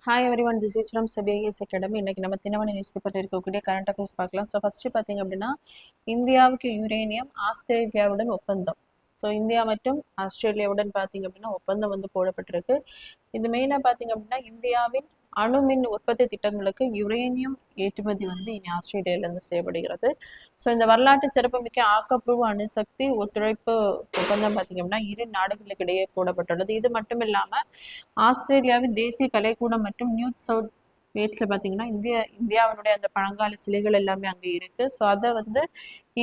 Hi everyone, this is from CBIS academy. இன்னைக்கு நம்ம Dinamani newspaper இருக்கக்கூடிய current affairs பார்க்கலாம். ஸோ ஃபர்ஸ்ட் பார்த்தீங்க அப்படின்னா, இந்தியாவுக்கு யுரேனியம் ஆஸ்திரேலியாவுடன் ஒப்பந்தம். ஸோ இந்தியா மற்றும் ஆஸ்திரேலியாவுடன் பார்த்தீங்க அப்படின்னா ஒப்பந்தம் வந்து போடப்பட்டிருக்கு. இது மெயினாக பார்த்தீங்க அப்படின்னா, இந்தியாவின் அணுமின் உற்பத்தி திட்டங்களுக்கு யுரேனியம் ஏற்றுமதி வந்து இனி ஆஸ்திரேலியாவிலிருந்து செய்யப்படுகிறது. ஸோ இந்த வரலாற்று சிறப்புமிக்க ஆக்கப்பூர்வ அணுசக்தி ஒத்துழைப்பு ஒப்பந்தம் பார்த்தீங்க அப்படின்னா இரு நாடுகளுக்கு இடையே போடப்பட்டுள்ளது. இது மட்டும் இல்லாமல் ஆஸ்திரேலியாவின் தேசிய கலைக்கூடம் மற்றும் நியூ சவுத் வேல்ஸ்ல பார்த்தீங்கன்னா இந்தியாவினுடைய அந்த பழங்கால சிலைகள் எல்லாமே அங்கே இருக்கு. ஸோ அதை வந்து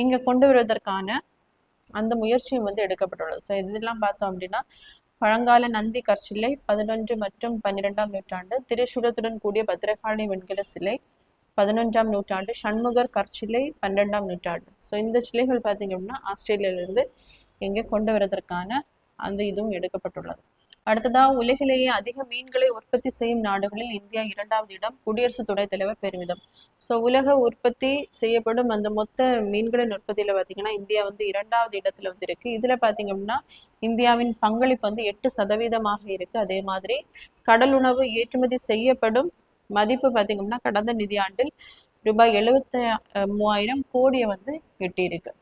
இங்கே கொண்டு வருவதற்கான அந்த முயற்சியும் வந்து எடுக்கப்பட்டுள்ளது. ஸோ இதெல்லாம் பார்த்தோம் அப்படின்னா பழங்கால நந்தி கற்சிலை 11 மற்றும் 12ஆம் நூற்றாண்டு, திரிசூலத்துடன் கூடிய பத்திரகாளி வெண்கல சிலை 11ஆம் நூற்றாண்டு, சண்முகர் கற்சிலை 12ஆம் நூற்றாண்டு. ஸோ இந்த சிலைகள் பார்த்தீங்க அப்படின்னா ஆஸ்திரேலியாவிலிருந்து இங்கே கொண்டு வரதற்கான அந்த இதுவும் எடுக்கப்பட்டுள்ளது. அடுத்ததாக, உலகிலேயே அதிக மீன்களை உற்பத்தி செய்யும் நாடுகளில் இந்தியா 2வது இடம், குடியரசு துணைத் தலைவர் பெருமிதம். ஸோ உலக உற்பத்தி செய்யப்படும் அந்த மொத்த மீன்களின் உற்பத்தியில் பார்த்தீங்கன்னா இந்தியா வந்து 2வது இடத்துல வந்து இருக்கு. இதில் பார்த்தீங்க அப்படின்னா இந்தியாவின் பங்களிப்பு வந்து 8% இருக்கு. அதே மாதிரி கடல் உணவு ஏற்றுமதி செய்யப்படும் மதிப்பு பார்த்தீங்கன்னா கடந்த நிதியாண்டில் ரூபாய் 73,000 கோடியை வந்து எட்டியிருக்கு.